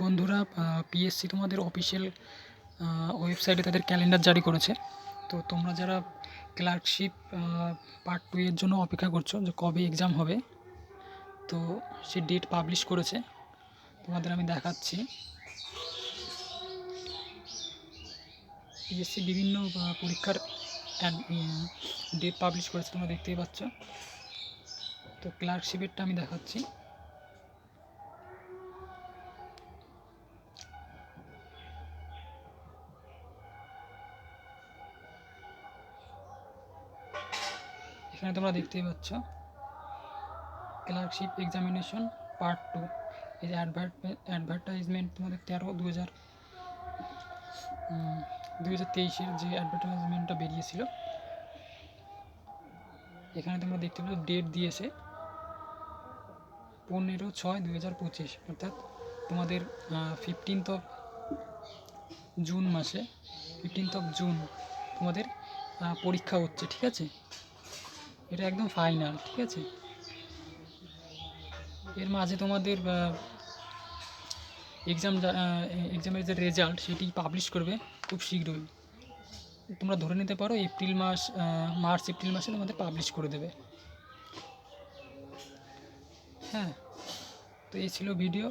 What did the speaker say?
বন্ধুরা, পিএসসি তোমাদের অফিসিয়াল ওয়েবসাইটে তাদের ক্যালেন্ডার জারি করেছে। তো তোমরা যারা ক্লার্কশিপ পার্ট 2 এর জন্য অপেক্ষা করছো যে কবে এক্সাম হবে, তো সে ডেট পাবলিশ করেছে। তোমাদের আমি দেখাচ্ছি। পিএসসি বিভিন্ন পরীক্ষার ডেট পাবলিশ করেছে, তোমরা দেখতেই পাচ্ছ। তো ক্লার্কশিপেরটা আমি দেখাচ্ছি। এখানে তোমরা দেখতেই পাচ্ছ ক্লার্কশিপ এক্সামিনেশন পার্ট 2। এই যে অ্যাডভার্টাইজমেন্ট তোমাদের 13/2023-এর যে অ্যাডভার্টাইজমেন্টটা বেরিয়েছিল, এখানে তোমরা দেখতে পাচ্ছ ডেট দিয়েছে 15/6/2025, অর্থাৎ তোমাদের 15th of জুন তোমাদের পরীক্ষা হচ্ছে, ঠিক আছে? এটা একদম ফাইনাল, ঠিক আছে? এর মাঝে তোমাদের এক্সামের যে রেজাল্ট সেটি পাবলিশ করবে খুব শীঘ্রই। তোমরা ধরে নিতে পারো মার্চ এপ্রিল মাসে তোমাদের পাবলিশ করে দেবে। হ্যাঁ, তো এই ছিল ভিডিও।